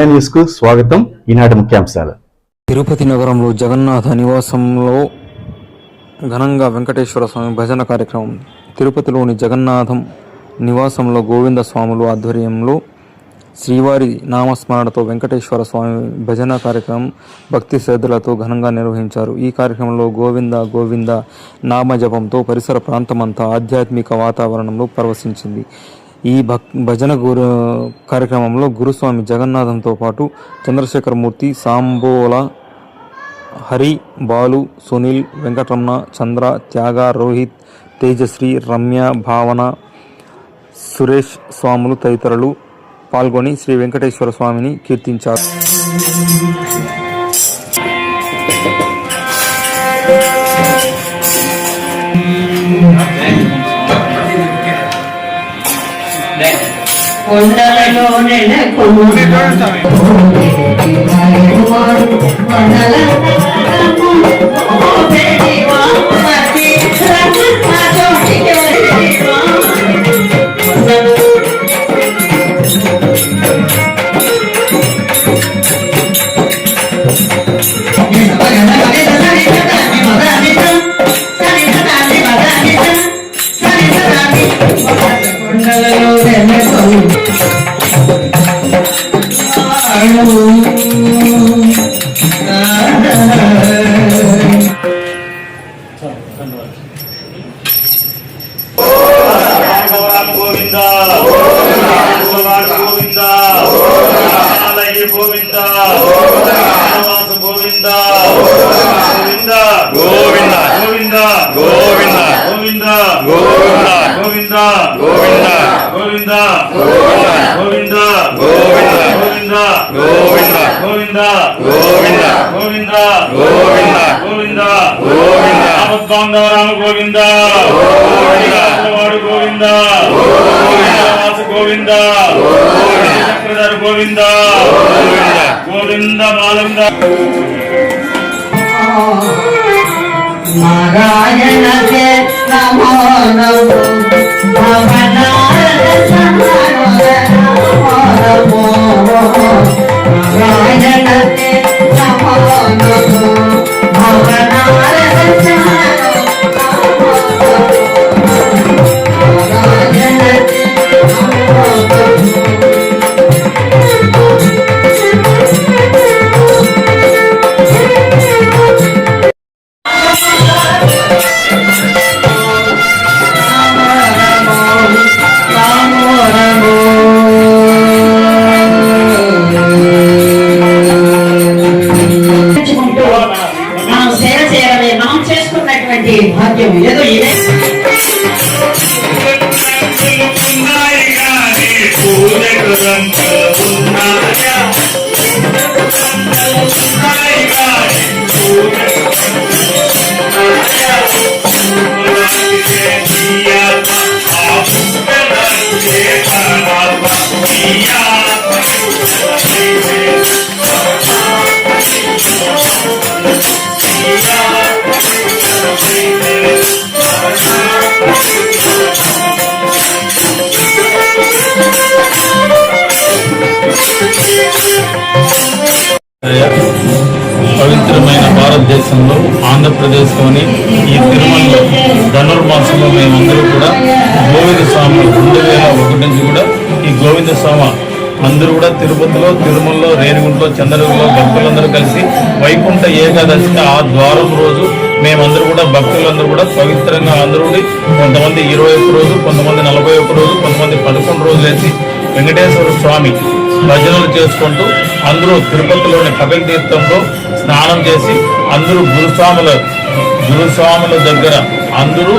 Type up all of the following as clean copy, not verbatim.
Ramya news కు స్వాగతం. ఈనాటి ముఖ్యాంశాలు. తిరుపతి నగరంలో జగన్నాథ నివాసంలో ఘనంగా వెంకటేశ్వర స్వామి భజన కార్యక్రమం. తిరుపతిలోని జగన్నాథం నివాసంలో గోవింద స్వాములు ఆధ్వర్యంలో శ్రీవారి నామస్మరణతో వెంకటేశ్వర స్వామి భజన కార్యక్రమం భక్తి శ్రద్ధలతో ఘనంగా నిర్వహించారు. ఈ కార్యక్రమంలో గోవింద గోవింద నామజపంతో పరిసర ప్రాంతమంతా ఆధ్యాత్మిక వాతావరణంలో పరవశించింది. ఈ భజన కార్యక్రమంలో గురుస్వామి జగన్నాథంతో పాటు చంద్రశేఖరమూర్తి, సాంబోల, హరి, బాలు, సునీల్, వెంకటరమణ, చంద్ర, త్యాగ, రోహిత్, తేజశ్రీ, రమ్య, భావన, సురేష్ స్వాములు తదితరులు పాల్గొని శ్రీ వెంకటేశ్వర స్వామిని కీర్తించారు. నారాయణ నమో నమో నారాయణ నమో నమో భాగ్యం ఏదో పవిత్రమైన భారతదేశంలో ఆంధ్రప్రదేశ్లోని ఈ తిరుమలలో ధనుర్మాసంలో మేమందరూ కూడా గోవింద స్వామి 2001 నుంచి కూడా ఈ గోవింద స్వామి అందరూ కూడా తిరుపతిలో, తిరుమలలో, రేణిగుంటలో, చంద్రగిరిలో భక్తులందరూ కలిసి వైకుంఠ ఏకాదశికి ఆ ద్వారం రోజు మేమందరూ కూడా భక్తులందరూ కూడా పవిత్రంగా అందరూ కొంతమంది 21 రోజు, కొంతమంది 41 రోజు, కొంతమంది 11 రోజులు వేసి వెంకటేశ్వర స్వామి భజనలు చేసుకుంటూ అందరూ తిరుపతిలోని కపిల తీర్థంలో స్నానం చేసి అందరూ గురుస్వాముల దగ్గర అందరూ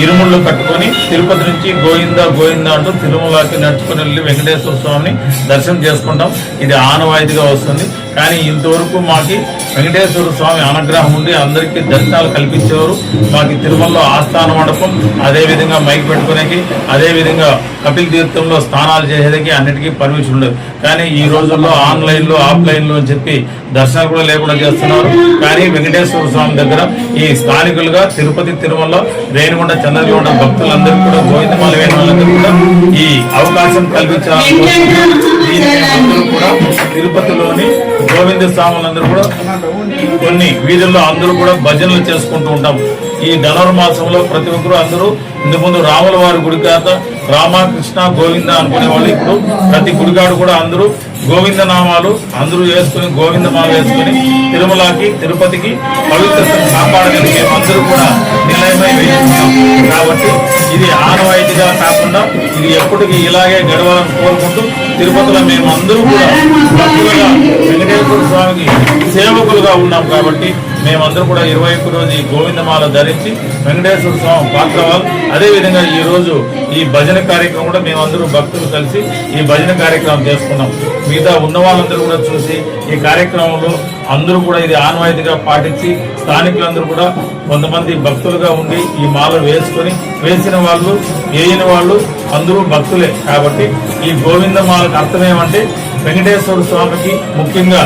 ఇరుముళ్ళు కట్టుకొని తిరుపతి నుంచి గోవింద గోవింద అంటూ తిరుమలకి నడుచుకుని వెళ్ళి వెంకటేశ్వర స్వామిని దర్శనం చేసుకుంటాం. ఇది ఆనవాయితీగా వస్తుంది. కానీ ఇంతవరకు మాకి వెంకటేశ్వర స్వామి అనుగ్రహం ఉండి అందరికీ దర్శనాలు కల్పించేవారు. మాకు తిరుమలలో ఆస్థాన మండపం, అదేవిధంగా మైక్ పెట్టుకునేకి, అదేవిధంగా కపిల్ తీర్థంలో స్నానాలు చేసేదానికి అన్నిటికీ పర్మిషన్ ఉండదు. కానీ ఈ రోజుల్లో ఆన్లైన్లో ఆఫ్లైన్లో అని చెప్పి దర్శనాలు కూడా లేకుండా చేస్తున్నారు. కానీ వెంకటేశ్వర స్వామి దగ్గర ఈ స్థానికులుగా తిరుపతి, తిరుమల, రేణిగుంట, చంద్రగిరి భక్తులందరికీ కూడా గోవిందమాల వేసిన వాళ్ళందరూ కూడా ఈ అవకాశం కల్పించాలని అందరూ కూడా తిరుపతిలోని గోవింద స్వాములందరూ కూడా కొన్ని వీధుల్లో అందరూ కూడా భజనలు చేసుకుంటూ ఉంటాం. ఈ ధనుర్మాసంలో ప్రతి ఒక్కరు అందరూ ఇంతకుముందు రాముల వారి గుడి కాక రామకృష్ణ గోవింద అనుకునే వాళ్ళు ఇప్పుడు ప్రతి గుడిగాడు కూడా అందరూ గోవింద నామాలు అందరూ వేసుకుని గోవిందమాలు వేసుకుని తిరుమలకి, తిరుపతికి పవిత్రతను కాపాడగలిగే అందరూ కూడా నిలయమై వేస్తున్నాం. కాబట్టి ఇది ఆనవాయితీగా కాకుండా ఇది ఎప్పటికీ ఇలాగే గడవాలని కోరుకుంటూ తిరుపతిలో మేము అందరూ కూడా భక్తులుగా వెంకటేశ్వర స్వామికి సేవకులుగా ఉన్నాం. కాబట్టి మేమందరూ కూడా 21 రోజు ఈ గోవిందమాల ధరించి వెంకటేశ్వర స్వామి పాత్రవాళ్ళు. అదేవిధంగా ఈ రోజు ఈ భజన కార్యక్రమం కూడా మేమందరూ భక్తులు కలిసి ఈ భజన కార్యక్రమం చేసుకున్నాం. మిగతా ఉన్న వాళ్ళందరూ కూడా చూసి ఈ కార్యక్రమంలో అందరూ కూడా ఇది ఆనవాయితీగా పాటించి స్థానికులందరూ కూడా కొంతమంది భక్తులుగా ఉండి ఈ మాల వేసుకొని వేసిన వాళ్ళు, వేయని వాళ్ళు అందరూ భక్తులే. కాబట్టి ఈ గోవిందమాలకు అర్థం ఏమంటే వెంకటేశ్వర స్వామికి ముఖ్యంగా